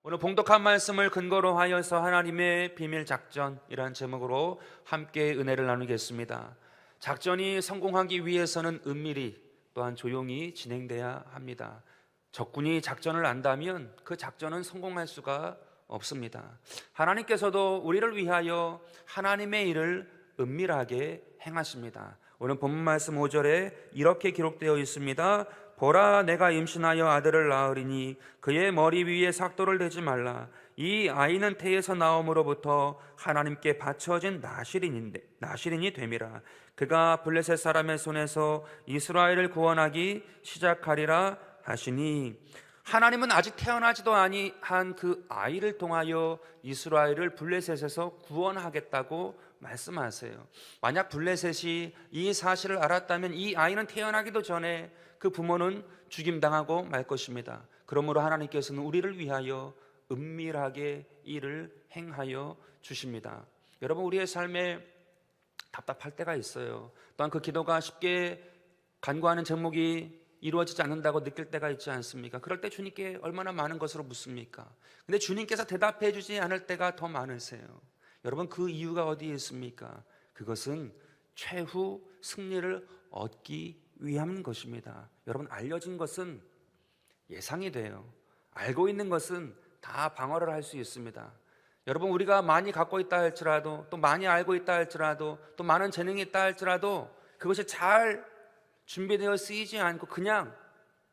오늘 봉독한 말씀을 근거로 하여서 하나님의 비밀 작전이라는 제목으로 함께 은혜를 나누겠습니다. 작전이 성공하기 위해서는 은밀히 또한 조용히 진행돼야 합니다. 적군이 작전을 안다면 그 작전은 성공할 수가 없습니다. 하나님께서도 우리를 위하여 하나님의 일을 은밀하게 행하십니다. 오늘 본문 말씀 5절에 이렇게 기록되어 있습니다. 보라, 내가 임신하여 아들을 낳으리니 그의 머리 위에 삭도를 대지 말라. 이 아이는 태에서 나옴으로부터 하나님께 바쳐진 나실인이 됨이라. 그가 블레셋 사람의 손에서 이스라엘을 구원하기 시작하리라 하시니, 하나님은 아직 태어나지도 아니한 그 아이를 통하여 이스라엘을 블레셋에서 구원하겠다고 말씀하세요. 만약 블레셋이 이 사실을 알았다면 이 아이는 태어나기도 전에 그 부모는 죽임당하고 말 것입니다. 그러므로 하나님께서는 우리를 위하여 은밀하게 일을 행하여 주십니다. 여러분, 우리의 삶에 답답할 때가 있어요. 또한 그 기도가 쉽게 간구하는 제목이 이루어지지 않는다고 느낄 때가 있지 않습니까? 그럴 때 주님께 얼마나 많은 것으로 묻습니까? 근데 주님께서 대답해 주지 않을 때가 더 많으세요. 여러분, 그 이유가 어디에 있습니까? 그것은 최후 승리를 얻기 위한 것입니다. 여러분, 알려진 것은 예상이 돼요. 알고 있는 것은 다 방어를 할 수 있습니다. 여러분, 우리가 많이 갖고 있다 할지라도, 또 많이 알고 있다 할지라도, 또 많은 재능이 있다 할지라도 그것이 잘 준비되어 쓰이지 않고 그냥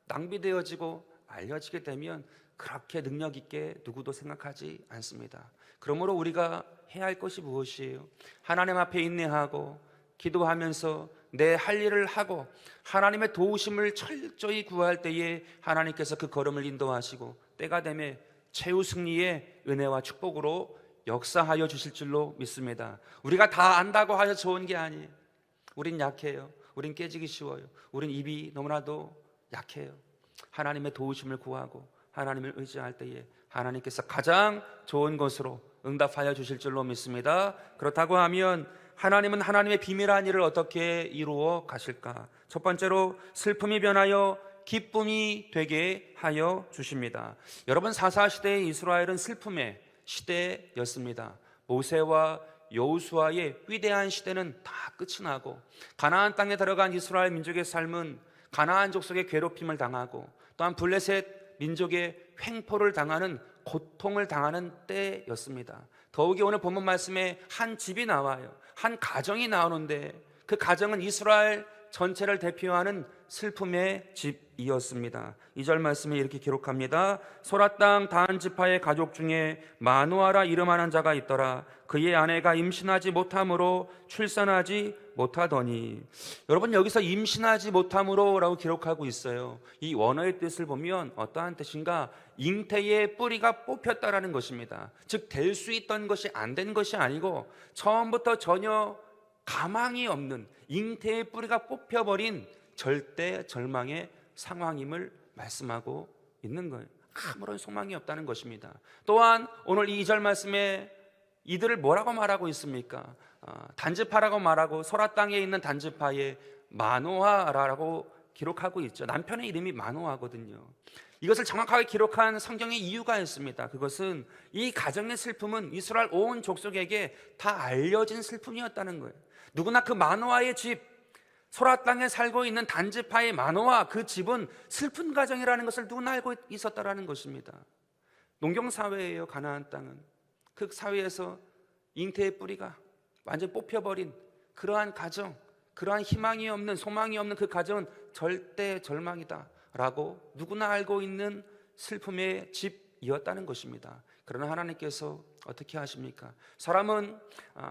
낭비되어지고 알려지게 되면 그렇게 능력 있게 누구도 생각하지 않습니다. 그러므로 우리가 해야 할 것이 무엇이에요? 하나님 앞에 인내하고 기도하면서 내 할 일을 하고 하나님의 도우심을 철저히 구할 때에 하나님께서 그 걸음을 인도하시고 때가 되면 최후 승리의 은혜와 축복으로 역사하여 주실 줄로 믿습니다. 우리가 다 안다고 하여 좋은 게 아니에요. 우린 약해요. 우린 깨지기 쉬워요. 우린 입이 너무나도 약해요. 하나님의 도우심을 구하고 하나님을 의지할 때에 하나님께서 가장 좋은 것으로 응답하여 주실 줄로 믿습니다. 그렇다고 하면 하나님은 하나님의 비밀한 일을 어떻게 이루어 가실까? 첫 번째로 슬픔이 변하여 기쁨이 되게 하여 주십니다. 여러분, 사사시대의 이스라엘은 슬픔의 시대였습니다. 모세와 여호수아의 위대한 시대는 다 끝이 나고 가나안 땅에 들어간 이스라엘 민족의 삶은 가나안 족속의 괴롭힘을 당하고 또한 블레셋 민족의 횡포를 당하는 고통을 당하는 때였습니다. 더욱이 오늘 본문 말씀에 한 집이 나와요. 한 가정이 나오는데 그 가정은 이스라엘 전체를 대표하는 슬픔의 집이었습니다. 2절 말씀에 이렇게 기록합니다. 소라 땅 다한 지파의 가족 중에 마누아라 이름하는 자가 있더라. 그의 아내가 임신하지 못함으로 출산하지 못하더니. 여러분, 여기서 임신하지 못함으로 라고 기록하고 있어요. 이 원어의 뜻을 보면 어떠한 뜻인가? 잉태의 뿌리가 뽑혔다라는 것입니다. 즉, 될 수 있던 것이 안 된 것이 아니고 처음부터 전혀 가망이 없는 잉태의 뿌리가 뽑혀버린 절대 절망의 상황임을 말씀하고 있는 거예요. 아무런 소망이 없다는 것입니다. 또한 오늘 이 2절 말씀에 이들을 뭐라고 말하고 있습니까? 단지파라고 말하고 소라 땅에 있는 단지파의 마노아라고 기록하고 있죠. 남편의 이름이 마노아거든요. 이것을 정확하게 기록한 성경의 이유가 있습니다. 그것은 이 가정의 슬픔은 이스라엘 온 족속에게 다 알려진 슬픔이었다는 거예요. 누구나 그 마노아의 집, 소라 땅에 살고 있는 단지파의 마노아, 그 집은 슬픈 가정이라는 것을 누구나 알고 있었다라는 것입니다. 농경사회예요. 가나안 땅은 그 사회에서 잉태의 뿌리가 완전히 뽑혀버린 그러한 가정, 그러한 희망이 없는, 소망이 없는 그 가정은 절대 절망이다 라고 누구나 알고 있는 슬픔의 집이었다는 것입니다. 그러나 하나님께서 어떻게 하십니까? 사람은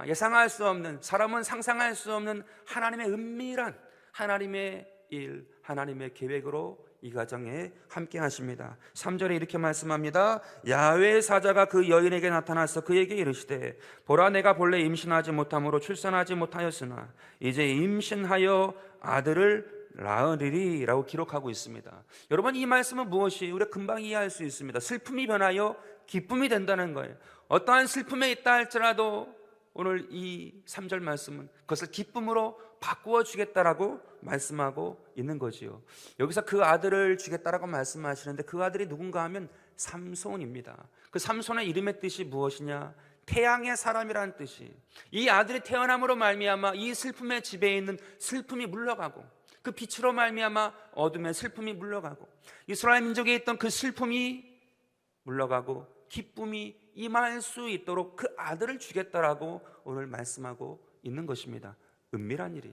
예상할 수 없는, 사람은 상상할 수 없는 하나님의 은밀한 하나님의 일, 하나님의 계획으로 이 가정에 함께 하십니다. 3절에 이렇게 말씀합니다. 야훼의 사자가 그 여인에게 나타나서 그에게 이르시되 보라, 내가 본래 임신하지 못함으로 출산하지 못하였으나 이제 임신하여 아들을 낳으리리 라고 기록하고 있습니다. 여러분, 이 말씀은 무엇이 우리가 금방 이해할 수 있습니다. 슬픔이 변하여 기쁨이 된다는 거예요. 어떠한 슬픔에 있다 할지라도 오늘 이 3절 말씀은 그것을 기쁨으로 바꾸어 주겠다라고 말씀하고 있는 거지요. 여기서 그 아들을 주겠다라고 말씀하시는데 그 아들이 누군가 하면 삼손입니다. 그 삼손의 이름의 뜻이 무엇이냐? 태양의 사람이라는 뜻이. 이 아들이 태어남으로 말미암아 이 슬픔의 지배에 있는 슬픔이 물러가고, 그 빛으로 말미암아 어둠의 슬픔이 물러가고, 이스라엘 민족에 있던 그 슬픔이 물러가고 기쁨이 임할 수 있도록 그 아들을 주겠다라고 오늘 말씀하고 있는 것입니다. 은밀한 일이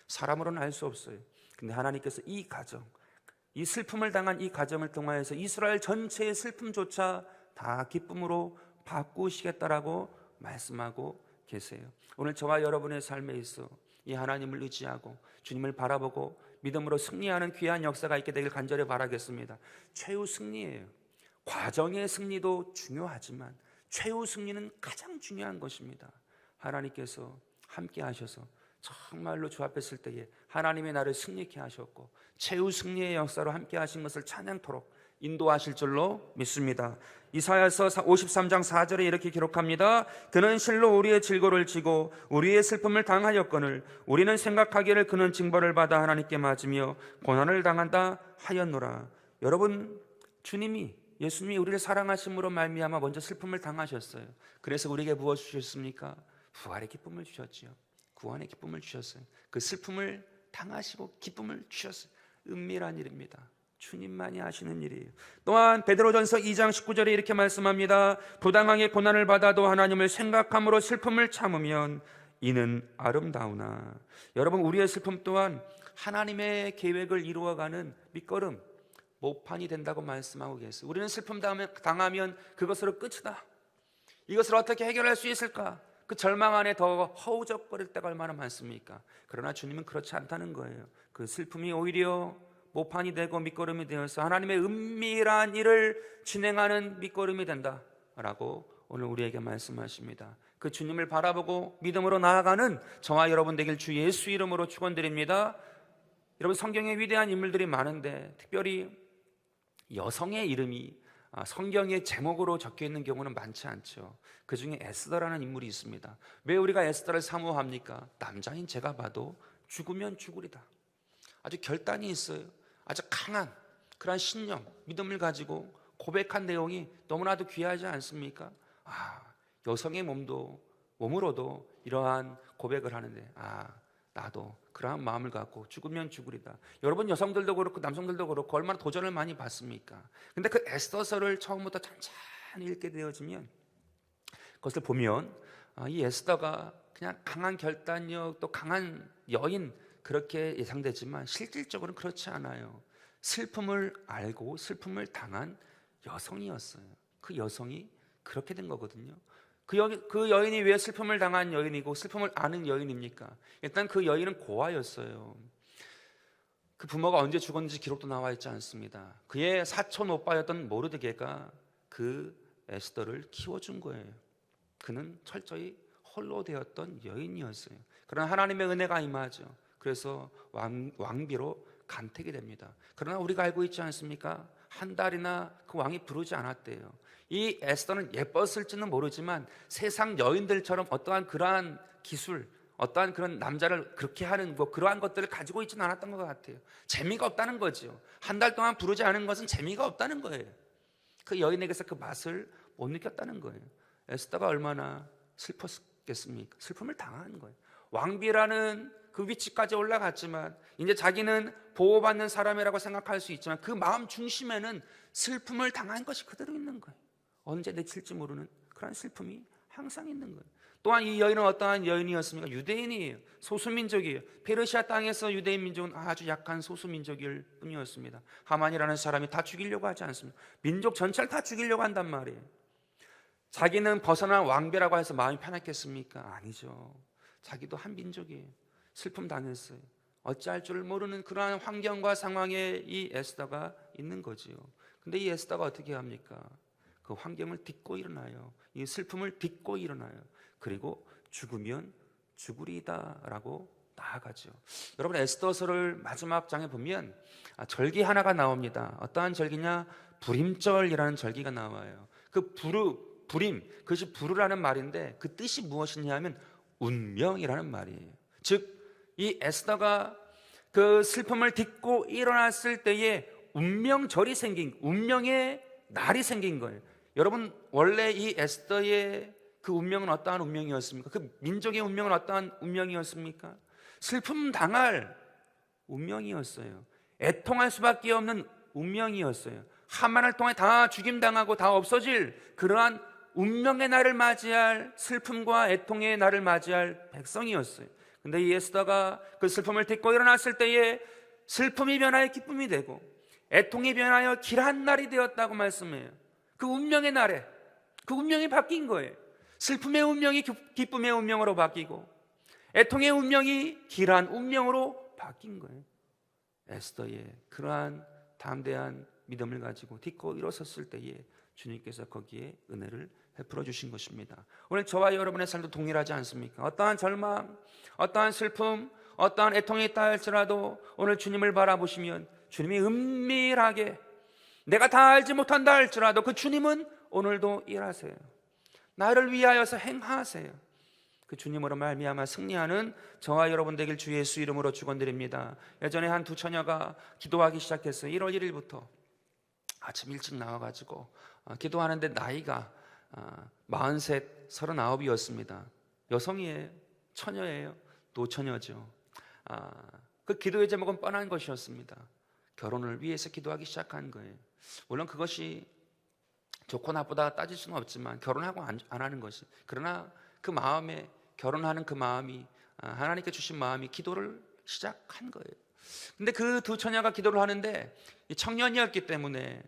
사람으로는 알 수 없어요. 근데 하나님께서 이 가정, 이 슬픔을 당한 이 가정을 통하여서 이스라엘 전체의 슬픔조차 다 기쁨으로 바꾸시겠다라고 말씀하고 계세요. 오늘 저와 여러분의 삶에 있어 이 하나님을 의지하고 주님을 바라보고 믿음으로 승리하는 귀한 역사가 있게 되길 간절히 바라겠습니다. 최후 승리예요. 과정의 승리도 중요하지만 최후 승리는 가장 중요한 것입니다. 하나님께서 함께 하셔서 정말로 주 앞에 설 때에 하나님의 나를 승리케 하셨고 최후 승리의 역사로 함께 하신 것을 찬양토록 인도하실 줄로 믿습니다. 이사야서 53장 4절에 이렇게 기록합니다. 그는 실로 우리의 질고를 지고 우리의 슬픔을 당하였거늘 우리는 생각하기를 그는 징벌을 받아 하나님께 맞으며 고난을 당한다 하였노라. 여러분, 예수님이 우리를 사랑하심으로 말미암아 먼저 슬픔을 당하셨어요. 그래서 우리에게 무엇 주셨습니까? 부활의 기쁨을 주셨지요. 구원의 기쁨을 주셨어요. 그 슬픔을 당하시고 기쁨을 주셨어요. 은밀한 일입니다. 주님만이 하시는 일이에요. 또한 베드로전서 2장 19절에 이렇게 말씀합니다. 부당하게 고난을 받아도 하나님을 생각함으로 슬픔을 참으면 이는 아름다우나. 여러분, 우리의 슬픔 또한 하나님의 계획을 이루어가는 밑거름, 모판이 된다고 말씀하고 계세요. 우리는 슬픔 당하면 그것으로 끝이다. 이것을 어떻게 해결할 수 있을까? 그 절망 안에 더 허우적거릴 때가 얼마나 많습니까? 그러나 주님은 그렇지 않다는 거예요. 그 슬픔이 오히려 모판이 되고 밑거름이 되어서 하나님의 은밀한 일을 진행하는 밑거름이 된다라고 오늘 우리에게 말씀하십니다. 그 주님을 바라보고 믿음으로 나아가는 저와 여러분 되길 주 예수 이름으로 축원드립니다. 여러분, 성경에 위대한 인물들이 많은데 특별히 여성의 이름이 성경의 제목으로 적혀 있는 경우는 많지 않죠. 그 중에 에스더라는 인물이 있습니다. 왜 우리가 에스더를 사모합니까? 남자인 제가 봐도 죽으면 죽으리다. 아주 결단이 있어요. 아주 강한 그러한 신념, 믿음을 가지고 고백한 내용이 너무나도 귀하지 않습니까? 여성의 몸으로도 이러한 고백을 하는데 나도 그러한 마음을 갖고 죽으면 죽으리다. 여러분, 여성들도 그렇고 남성들도 그렇고 얼마나 도전을 많이 받습니까? 근데 그 에스더서를 처음부터 찬찬히 읽게 되어지면 그것을 보면 이 에스더가 그냥 강한 결단력 또 강한 여인 그렇게 예상되지만 실질적으로는 그렇지 않아요. 슬픔을 알고 슬픔을 당한 여성이었어요. 그 여성이 그렇게 된 거거든요. 그 여인이 왜 슬픔을 당한 여인이고 슬픔을 아는 여인입니까? 일단 그 여인은 고아였어요. 그 부모가 언제 죽었는지 기록도 나와 있지 않습니다. 그의 사촌 오빠였던 모르드게가 그 에스더를 키워준 거예요. 그는 철저히 홀로 되었던 여인이었어요. 그러나 하나님의 은혜가 임하죠. 그래서 왕비로 간택이 됩니다. 그러나 우리가 알고 있지 않습니까? 한 달이나 그 왕이 부르지 않았대요. 이 에스더는 예뻤을지는 모르지만 세상 여인들처럼 어떠한 그러한 기술, 어떠한 그런 남자를 그렇게 하는 그러한 것들을 가지고 있지는 않았던 것 같아요. 재미가 없다는 거죠. 한 달 동안 부르지 않은 것은 재미가 없다는 거예요. 그 여인에게서 그 맛을 못 느꼈다는 거예요. 에스더가 얼마나 슬펐겠습니까? 슬픔을 당한 거예요. 왕비라는 그 위치까지 올라갔지만 이제 자기는 보호받는 사람이라고 생각할 수 있지만 그 마음 중심에는 슬픔을 당한 것이 그대로 있는 거예요. 언제 내칠지 모르는 그런 슬픔이 항상 있는 거예요. 또한 이 여인은 어떠한 여인이었습니까? 유대인이에요. 소수민족이에요. 페르시아 땅에서 유대인 민족은 아주 약한 소수민족일 뿐이었습니다. 하만이라는 사람이 다 죽이려고 하지 않습니다. 민족 전체를 다 죽이려고 한단 말이에요. 자기는 벗어난 왕비라고 해서 마음이 편했겠습니까? 아니죠. 자기도 한 민족이에요. 슬픔 당했어요. 어찌할 줄 모르는 그러한 환경과 상황에 이 에스더가 있는 거지요. 근데 이 에스더가 어떻게 합니까? 그 환경을 딛고 일어나요. 이 슬픔을 딛고 일어나요. 그리고 죽으면 죽으리다라고 나아가죠. 여러분, 에스더서를 마지막 장에 보면 절기 하나가 나옵니다. 어떠한 절기냐? 불임절이라는 절기가 나와요. 그 불임, 그것이 부르라는 말인데 그 뜻이 무엇이냐 하면 운명이라는 말이에요. 즉 이 에스더가 그 슬픔을 딛고 일어났을 때에 운명절이 생긴, 운명의 날이 생긴 거예요. 여러분, 원래 이 에스더의 그 운명은 어떠한 운명이었습니까? 그 민족의 운명은 어떠한 운명이었습니까? 슬픔 당할 운명이었어요. 애통할 수밖에 없는 운명이었어요. 하만을 통해 다 죽임당하고 다 없어질 그러한 운명의 날을 맞이할, 슬픔과 애통의 날을 맞이할 백성이었어요. 근데 이 에스더가 그 슬픔을 딛고 일어났을 때에 슬픔이 변하여 기쁨이 되고 애통이 변하여 길한 날이 되었다고 말씀해요. 그 운명의 날에 그 운명이 바뀐 거예요. 슬픔의 운명이 기쁨의 운명으로 바뀌고 애통의 운명이 길한 운명으로 바뀐 거예요. 에스더의 그러한 담대한 믿음을 가지고 딛고 일어섰을 때에 주님께서 거기에 은혜를 베풀어 주신 것입니다. 오늘 저와 여러분의 삶도 동일하지 않습니까? 어떠한 절망, 어떠한 슬픔, 어떠한 애통이 있다 할지라도 오늘 주님을 바라보시면 주님이 은밀하게, 내가 다 알지 못한다 할지라도 그 주님은 오늘도 일하세요. 나를 위하여서 행하세요. 그 주님으로 말미암아 승리하는 저와 여러분 되길 주 예수 이름으로 축원드립니다. 예전에 한 두 처녀가 기도하기 시작했어요. 1월 1일부터 아침 일찍 나와가지고 기도하는데 나이가 43, 39이었습니다. 여성이에요. 처녀예요. 노처녀죠. 그 기도의 제목은 뻔한 것이었습니다. 결혼을 위해서 기도하기 시작한 거예요. 물론 그것이 좋고 나쁘다 따질 수는 없지만 결혼하고 안 하는 것이, 그러나 그 마음에, 결혼하는 그 마음이, 하나님께 주신 마음이 기도를 시작한 거예요. 근데 그 두 처녀가 기도를 하는데 청년이었기 때문에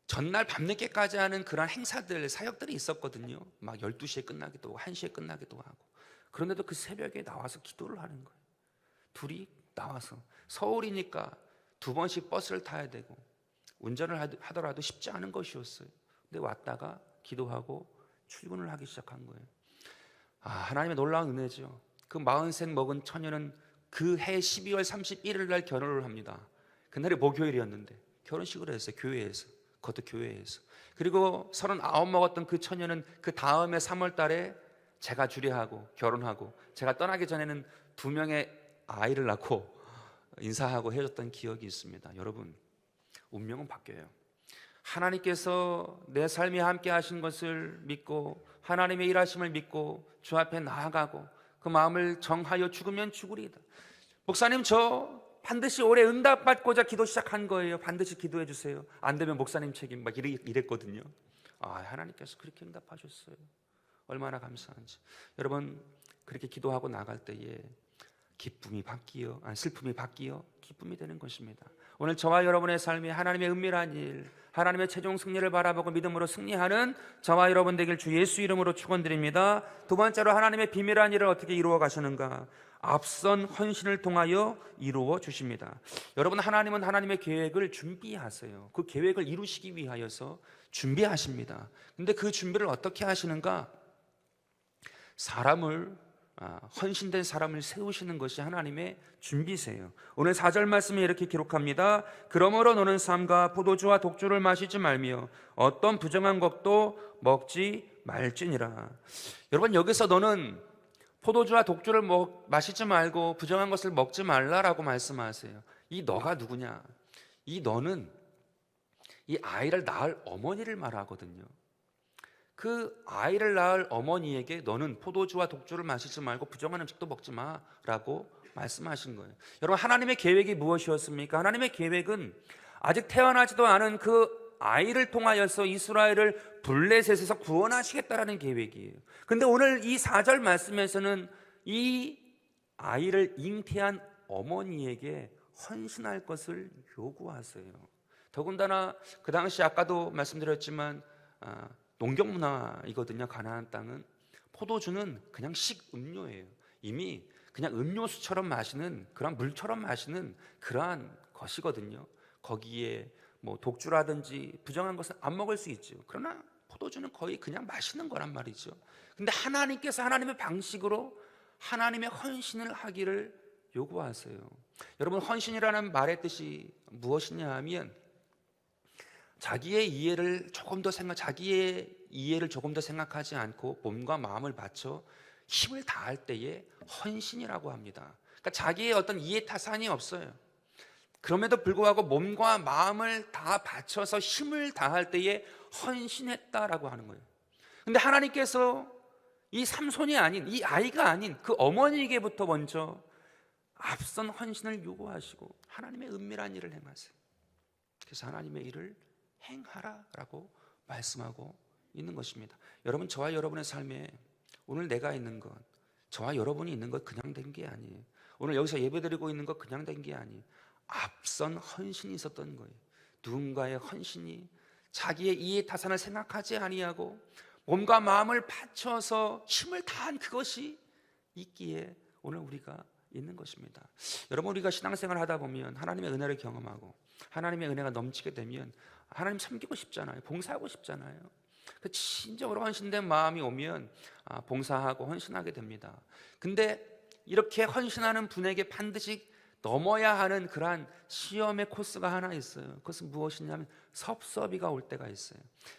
전날 밤늦게까지 하는 그런 행사들, 사역들이 있었거든요. 막 12시에 끝나기도 하고 1시에 끝나기도 하고. 그런데도 그 새벽에 나와서 기도를 하는 거예요. 둘이 나와서. 서울이니까 2번씩 버스를 타야 되고 운전을 하더라도 쉽지 않은 것이었어요. 근데 왔다가 기도하고 출근을 하기 시작한 거예요. 하나님의 놀라운 은혜죠. 그 43 먹은 처녀는 그 해 12월 31일 날 결혼을 합니다. 그날이 목요일이었는데 결혼식을 했어요. 교회에서. 그것도 교회에서. 그리고 39 먹었던 그 처녀는 그 다음에 3월 달에 제가 주례하고 결혼하고 제가 떠나기 전에는 2명의 아이를 낳고 인사하고 헤어졌던 기억이 있습니다. 여러분, 운명은 바뀌어요. 하나님께서 내 삶에 함께 하신 것을 믿고 하나님의 일하심을 믿고 주 앞에 나아가고 그 마음을 정하여 죽으면 죽으리이다. 목사님, 저 반드시 올해 응답받고자 기도 시작한 거예요. 반드시 기도해 주세요. 안 되면 목사님 책임, 막 이랬거든요. 하나님께서 그렇게 응답하셨어요. 얼마나 감사한지. 여러분, 그렇게 기도하고 나갈 때에 기쁨이 바뀌어, 슬픔이 바뀌어 기쁨이 되는 것입니다. 오늘 저와 여러분의 삶에 하나님의 은밀한 일, 하나님의 최종 승리를 바라보고 믿음으로 승리하는 저와 여러분 되길 주 예수 이름으로 축원드립니다. 두 번째로 하나님의 비밀한 일을 어떻게 이루어 가시는가? 앞선 헌신을 통하여 이루어 주십니다. 여러분, 하나님은 하나님의 계획을 준비하세요. 그 계획을 이루시기 위하여서 준비하십니다. 근데 그 준비를 어떻게 하시는가? 헌신된 사람을 세우시는 것이 하나님의 준비세요. 오늘 4절 말씀에 이렇게 기록합니다. 그러므로 너는 삼가 포도주와 독주를 마시지 말며 어떤 부정한 것도 먹지 말지니라. 여러분, 여기서 너는 포도주와 독주를 마시지 말고 부정한 것을 먹지 말라라고 말씀하세요. 이 너가 누구냐? 이 너는 이 아이를 낳을 어머니를 말하거든요. 그 아이를 낳을 어머니에게 너는 포도주와 독주를 마시지 말고 부정한 음식도 먹지 마라고 말씀하신 거예요. 여러분, 하나님의 계획이 무엇이었습니까? 하나님의 계획은 아직 태어나지도 않은 그 아이를 통하여서 이스라엘을 블레셋에서 구원하시겠다라는 계획이에요. 근데 오늘 이 4절 말씀에서는 이 아이를 잉태한 어머니에게 헌신할 것을 요구하세요. 더군다나 그 당시 아까도 말씀드렸지만 농경 문화이거든요. 가나안 땅은 포도주는 그냥 식음료예요. 이미 그냥 음료수처럼 마시는, 그런 물처럼 마시는 그러한 것이거든요. 거기에 뭐 독주라든지 부정한 것은 안 먹을 수 있죠. 그러나 포도주는 거의 그냥 마시는 거란 말이죠. 근데 하나님께서 하나님의 방식으로 하나님의 헌신을 하기를 요구하세요. 여러분, 헌신이라는 말의 뜻이 무엇이냐 하면 자기의 이해를 조금 더 생각하지 않고 몸과 마음을 바쳐 힘을 다할 때에 헌신이라고 합니다. 그러니까 그러니까 자기의 어떤 이해타산이 없어요. 그럼에도 불구하고 몸과 마음을 다 바쳐서 힘을 다할 때에 헌신했다라고 하는 거예요. 근데 하나님께서 이 삼손이 아닌, 이 아이가 아닌 그 어머니에게부터 먼저 앞선 헌신을 요구하시고 하나님의 은밀한 일을 행하세요. 그래서 하나님의 일을 행하라라고 말씀하고 있는 것입니다. 여러분, 저와 여러분의 삶에 오늘 내가 있는 것, 저와 여러분이 있는 것 그냥 된 게 아니에요. 오늘 여기서 예배드리고 있는 것 그냥 된 게 아니에요. 앞선 헌신이 있었던 거예요. 누군가의 헌신이 자기의 이해타산을 생각하지 아니하고 몸과 마음을 바쳐서 힘을 다한 그것이 있기에 오늘 우리가 있는 것입니다. 여러분, 우리가 신앙생활을 하다 보면 하나님의 은혜를 경험하고 하나님의 은혜가 넘치게 되면 하나님 섬기고 싶잖아요. 봉사하고 싶잖아요. 그 진정으로 헌신된 마음이 오면 봉사하고 헌신하게 됩니다. 근데 이렇게 헌신하는 분에게 반드시 넘어야 하는 그러한 시험의 코스가 하나 있어요. 그것은 무엇이냐면 섭섭이가 올 때가 있어요.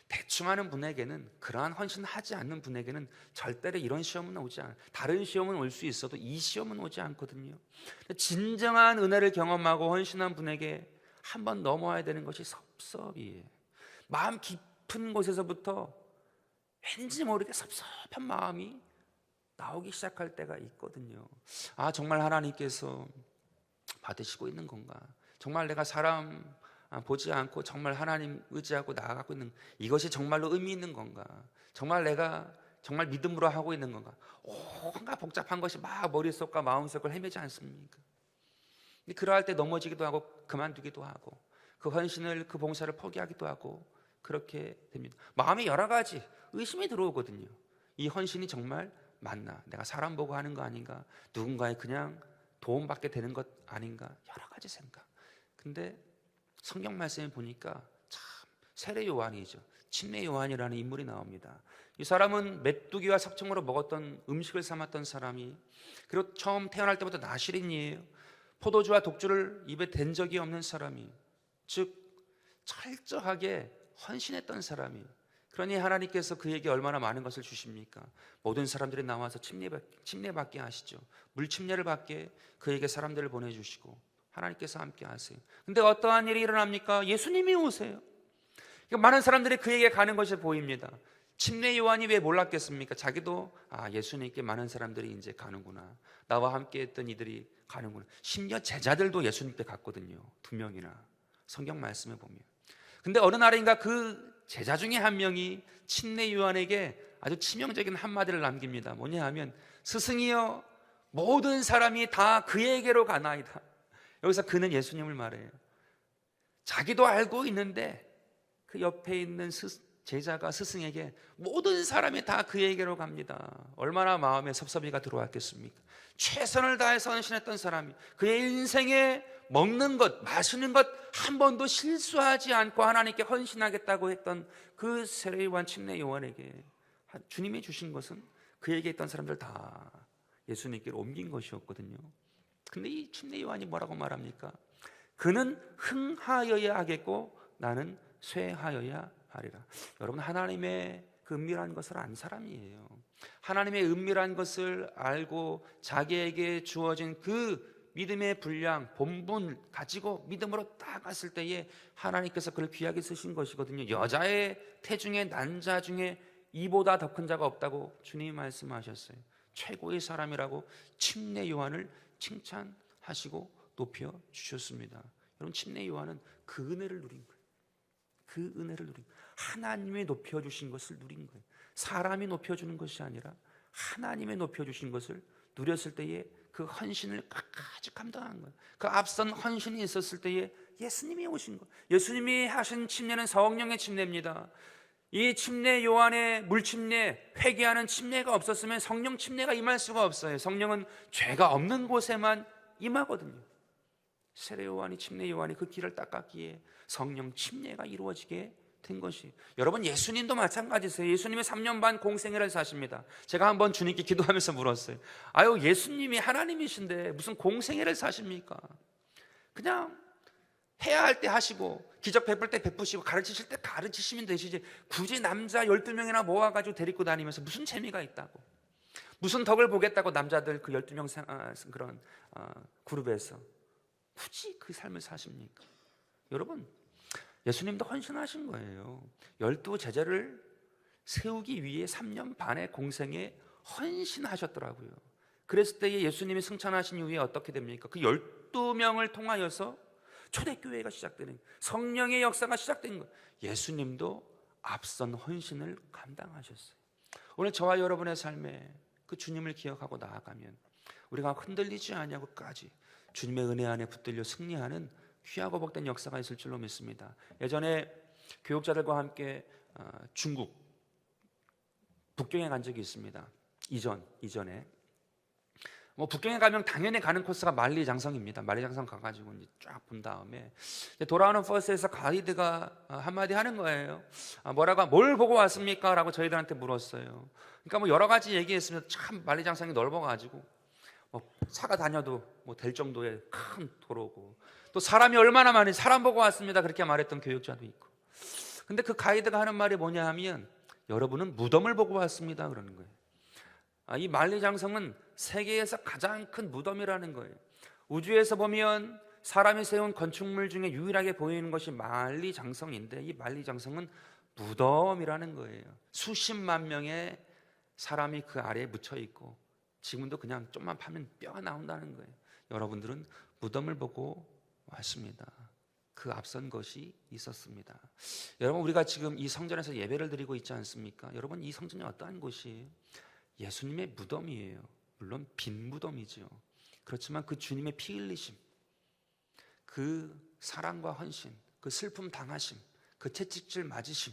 대충 하는 분에게는, 그러한 헌신하지 않는 분에게는 절대로 이런 시험은 오지 않아요. 다른 시험은 올 수 있어도 이 시험은 오지 않거든요. 진정한 은혜를 경험하고 헌신한 분에게 한번 넘어야 되는 것이 섭섭이에요. 마음 깊은 곳에서부터 왠지 모르게 섭섭한 마음이 나오기 시작할 때가 있거든요. 정말 하나님께서 받으시고 있는 건가? 정말 내가 사람 보지 않고 정말 하나님 의지하고 나아가고 있는, 이것이 정말로 의미 있는 건가? 정말 내가 정말 믿음으로 하고 있는 건가? 온갖 복잡한 것이 막 머릿속과 마음속을 헤매지 않습니까? 그러할 때 넘어지기도 하고 그만두기도 하고 그 헌신을, 그 봉사를 포기하기도 하고 그렇게 됩니다. 마음에 여러 가지 의심이 들어오거든요. 이 헌신이 정말 맞나? 내가 사람 보고 하는 거 아닌가? 누군가의 그냥 도움받게 되는 것 아닌가? 여러 가지 생각. 근데 성경 말씀에 보니까 참 세례 요한이죠. 침례 요한이라는 인물이 나옵니다. 이 사람은 메뚜기와 석청으로 먹었던 음식을 삼았던 사람이, 그리고 처음 태어날 때부터 나실인이에요. 포도주와 독주를 입에 댄 적이 없는 사람이, 즉 철저하게 헌신했던 사람이, 그러니 하나님께서 그에게 얼마나 많은 것을 주십니까? 모든 사람들이 나와서 침례받게 하시죠. 물침례를 받게 그에게 사람들을 보내주시고 하나님께서 함께 하세요. 근데 어떠한 일이 일어납니까? 예수님이 오세요. 많은 사람들이 그에게 가는 것이 보입니다. 침례 요한이 왜 몰랐겠습니까? 자기도 예수님께 많은 사람들이 이제 가는구나, 나와 함께 했던 이들이 가는구나. 심지어 제자들도 예수님께 갔거든요. 2명이나 성경 말씀에 보면. 근데 어느 날인가 그 제자 중에 한 명이 침례 요한에게 아주 치명적인 한마디를 남깁니다. 뭐냐 하면, 스승이여, 모든 사람이 다 그에게로 가나이다. 여기서 그는 예수님을 말해요. 자기도 알고 있는데 그 옆에 있는 제자가 스승에게 모든 사람이 다 그에게로 갑니다. 얼마나 마음에 섭섭이가 들어왔겠습니까? 최선을 다해서 헌신했던 사람이 그의 인생에 먹는 것, 마시는 것 한 번도 실수하지 않고 하나님께 헌신하겠다고 했던 그 세례 요한, 침례 요한에게 주님이 주신 것은 그에게 있던 사람들 다 예수님께로 옮긴 것이었거든요. 근데 이 침례 요한이 뭐라고 말합니까? 그는 흥하여야 하겠고 나는 쇠하여야 하리라. 여러분, 하나님의 그 은밀한 것을 안 사람이에요. 하나님의 은밀한 것을 알고 자기에게 주어진 그 믿음의 분량, 본분 가지고 믿음으로 딱 갔을 때에 하나님께서 그를 귀하게 쓰신 것이거든요. 여자의 태중에 난자 중에 이보다 더 큰 자가 없다고 주님이 말씀하셨어요. 최고의 사람이라고 침례 요한을 칭찬하시고 높여 주셨습니다. 여러분, 침례 요한은 그 은혜를 누린 거예요. 그 은혜를 누린 거예요. 하나님이 높여주신 것을 누린 거예요. 사람이 높여주는 것이 아니라 하나님이 높여주신 것을 누렸을 때에 그 헌신을 끝까지 감당한 거예요. 그 앞선 헌신이 있었을 때에 예수님이 오신 거예요. 예수님이 하신 침례는 성령의 침례입니다. 이 침례 요한의 물침례, 회개하는 침례가 없었으면 성령 침례가 임할 수가 없어요. 성령은 죄가 없는 곳에만 임하거든요. 세례 요한이, 침례 요한이 그 길을 닦았기에 성령 침례가 이루어지게 된 것이. 여러분, 예수님도 마찬가지세요. 예수님이 3년 반 공생애를 사십니다. 제가 한번 주님께 기도하면서 물었어요. 예수님이 하나님이신데 무슨 공생애를 사십니까? 그냥 해야 할 때 하시고 기적 베풀 때 베푸시고 가르치실 때 가르치시면 되시지, 굳이 남자 12명이나 모아가지고 데리고 다니면서 무슨 재미가 있다고. 무슨 덕을 보겠다고 남자들 그 12명 그런 그룹에서 굳이 그 삶을 사십니까? 여러분, 예수님도 헌신하신 거예요. 12제자를 세우기 위해 3년 반의 공생에 헌신하셨더라고요. 그랬을 때에 예수님이 승천하신 이후에 어떻게 됩니까? 그 12명을 통하여서 초대교회가 시작되는, 성령의 역사가 시작된 거예요. 예수님도 앞선 헌신을 감당하셨어요. 오늘 저와 여러분의 삶에 그 주님을 기억하고 나아가면 우리가 흔들리지 않냐고까지 주님의 은혜 안에 붙들려 승리하는 귀하고 복된 역사가 있을 줄로 믿습니다. 예전에 교육자들과 함께 중국 북경에 간 적이 있습니다. 이전에 북경에 가면 당연히 가는 코스가 만리장성입니다. 만리장성 가가지고 이제 쫙 본 다음에 돌아오는 버스에서 가이드가 한마디 하는 거예요. 뭘 보고 왔습니까? 라고 저희들한테 물었어요. 그러니까 여러 가지 얘기했습니다. 참 만리장성이 넓어가지고 차가 다녀도 될 정도의 큰 도로고, 또 사람이 얼마나 많이 사람 보고 왔습니다. 그렇게 말했던 교육자도 있고. 근데 그 가이드가 하는 말이 뭐냐 하면 여러분은 무덤을 보고 왔습니다. 그러는 거예요. 이 만리장성은 세계에서 가장 큰 무덤이라는 거예요. 우주에서 보면 사람이 세운 건축물 중에 유일하게 보이는 것이 만리장성인데 이 만리장성은 무덤이라는 거예요. 수십만 명의 사람이 그 아래에 묻혀 있고 지금도 그냥 좀만 파면 뼈가 나온다는 거예요. 여러분들은 무덤을 보고 왔습니다. 그 앞선 것이 있었습니다. 여러분, 우리가 지금 이 성전에서 예배를 드리고 있지 않습니까? 여러분, 이 성전이 어떠한 곳이에요? 예수님의 무덤이에요. 물론 빈 무덤이죠. 그렇지만 그 주님의 피 흘리심, 그 사랑과 헌신, 그 슬픔 당하심, 그 채찍질 맞으심,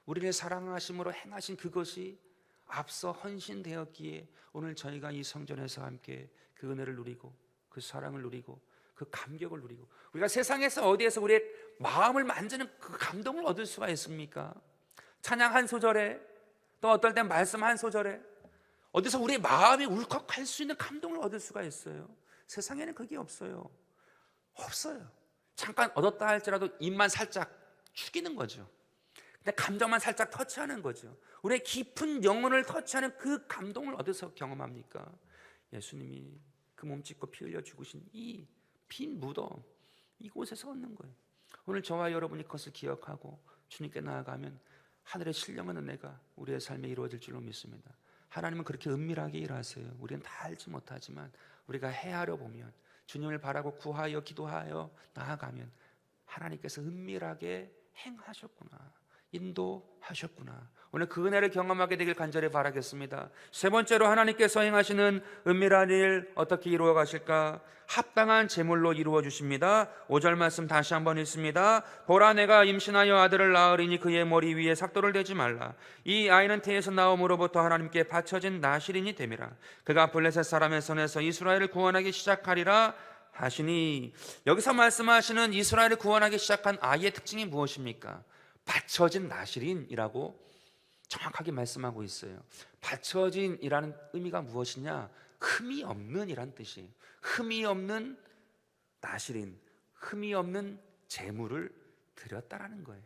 우리를 사랑하심으로 행하신 그것이 앞서 헌신되었기에 오늘 저희가 이 성전에서 함께 그 은혜를 누리고 그 사랑을 누리고 그 감격을 누리고, 우리가 세상에서 어디에서 우리의 마음을 만지는 그 감동을 얻을 수가 있습니까? 찬양 한 소절에, 또 어떨 땐 말씀 한 소절에 어디서 우리의 마음이 울컥할 수 있는 감동을 얻을 수가 있어요. 세상에는 그게 없어요. 잠깐 얻었다 할지라도 입만 살짝 죽이는 거죠. 근데 감정만 살짝 터치하는 거죠. 우리의 깊은 영혼을 터치하는 그 감동을 어디서 경험합니까? 예수님이 그 몸 찢고 피 흘려 죽으신 이 빈 무덤, 이곳에서 얻는 거예요. 오늘 저와 여러분이 그것을 기억하고 주님께 나아가면 하늘의 신령한 은혜가 우리의 삶에 이루어질 줄로 믿습니다. 하나님은 그렇게 은밀하게 일하세요. 우리는 다 알지 못하지만 우리가 헤아려 보면, 주님을 바라고 구하여 기도하여 나아가면 하나님께서 은밀하게 행하셨구나, 인도하셨구나. 오늘 그 은혜를 경험하게 되길 간절히 바라겠습니다. 세 번째로 하나님께서 행하시는 은밀한 일 어떻게 이루어 가실까? 합당한 제물로 이루어 주십니다. 5절 말씀 다시 한번 읽습니다. 보라, 내가 임신하여 아들을 낳으리니 그의 머리 위에 삭도를 대지 말라. 이 아이는 태에서 나옴으로부터 하나님께 바쳐진 나실인이 됨이라. 그가 블레셋 사람의 손에서 이스라엘을 구원하기 시작하리라 하시니, 여기서 말씀하시는 이스라엘을 구원하기 시작한 아이의 특징이 무엇입니까? 바쳐진 나실인이라고 정확하게 말씀하고 있어요. 바쳐진이라는 의미가 무엇이냐? 흠이 없는 이란 뜻이에요. 흠이 없는 나실인, 흠이 없는 제물을 드렸다라는 거예요.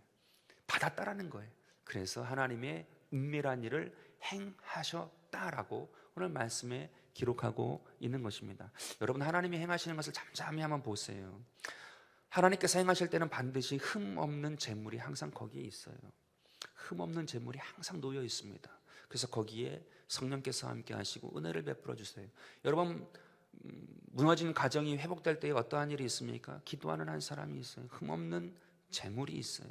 받았다라는 거예요. 그래서 하나님의 은밀한 일을 행하셨다라고 오늘 말씀에 기록하고 있는 것입니다. 여러분, 하나님이 행하시는 것을 잠잠히 한번 보세요. 하나님께서 행하실 때는 반드시 흠 없는 제물이 항상 거기에 있어요. 흠 없는 제물이 항상 놓여 있습니다. 그래서 거기에 성령께서 함께 하시고 은혜를 베풀어 주세요. 여러분, 무너진 가정이 회복될 때에 어떠한 일이 있습니까? 기도하는 한 사람이 있어요. 흠 없는 제물이 있어요.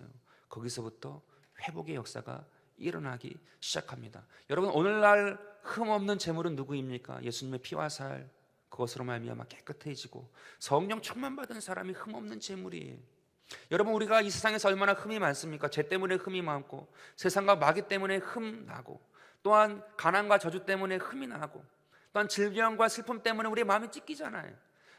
거기서부터 회복의 역사가 일어나기 시작합니다. 여러분, 오늘날 흠 없는 제물은 누구입니까? 예수님의 피와 살, 그것으로 말미암아 깨끗해지고 성령 충만 받은 사람이 흠 없는 제물이에요. 여러분, 우리가 이 세상에서 얼마나 흠이 많습니까? 죄 때문에 흠이 많고, 세상과 마귀 때문에 흠 나고, 또한 가난과 저주 때문에 흠이 나고, 또한 질병과 슬픔 때문에 우리의 마음이 찢기잖아요.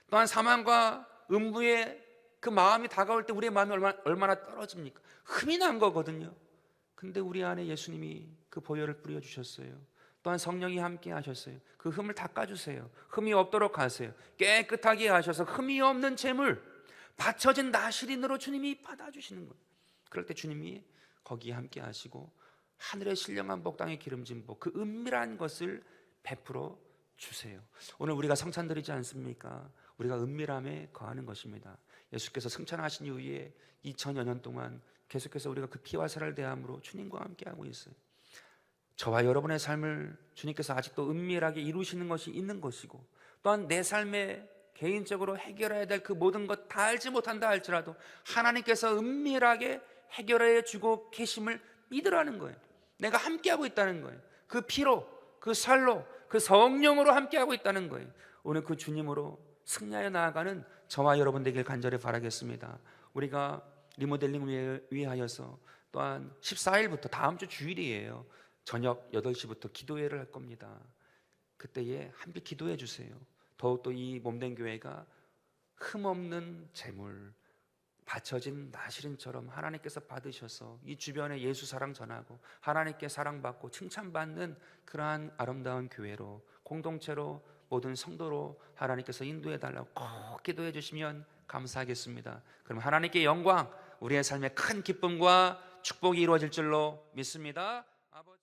또한 사망과 음부의 그 마음이 다가올 때 우리의 마음이 얼마나 떨어집니까? 흠이 난 거거든요. 근데 우리 안에 예수님이 그 보혈을 뿌려주셨어요. 또한 성령이 함께 하셨어요. 그 흠을 닦아주세요. 흠이 없도록 하세요. 깨끗하게 하셔서 흠이 없는 제물, 바쳐진 나실인으로 주님이 받아주시는 거예요. 그럴 때 주님이 거기에 함께 하시고 하늘의 신령한 복, 땅의 기름진 복, 그 은밀한 것을 베풀어 주세요. 오늘 우리가 성찬 드리지 않습니까? 우리가 은밀함에 거하는 것입니다. 예수께서 승천하신 이후에 2000여 년 동안 계속해서 우리가 그 피와 살을 대함으로 주님과 함께하고 있어요. 저와 여러분의 삶을 주님께서 아직도 은밀하게 이루시는 것이 있는 것이고, 또한 내 삶에 개인적으로 해결해야 될 그 모든 것 다 알지 못한다 할지라도 하나님께서 은밀하게 해결해 주고 계심을 믿으라는 거예요. 내가 함께하고 있다는 거예요. 그 피로, 그 살로, 그 성령으로 함께하고 있다는 거예요. 오늘 그 주님으로 승리하여 나아가는 저와 여러분 되길 간절히 바라겠습니다. 우리가 리모델링 위하여서 또한 14일부터 다음 주 주일이에요. 저녁 8시부터 기도회를 할 겁니다. 그때에 함께 기도해 주세요. 더욱더 이 몸된 교회가 흠없는 재물, 바쳐진 나시린처럼 하나님께서 받으셔서 이 주변에 예수 사랑 전하고 하나님께 사랑받고 칭찬받는 그러한 아름다운 교회로, 공동체로, 모든 성도로 하나님께서 인도해 달라고 꼭 기도해 주시면 감사하겠습니다. 그럼 하나님께 영광, 우리의 삶에 큰 기쁨과 축복이 이루어질 줄로 믿습니다. 아버지.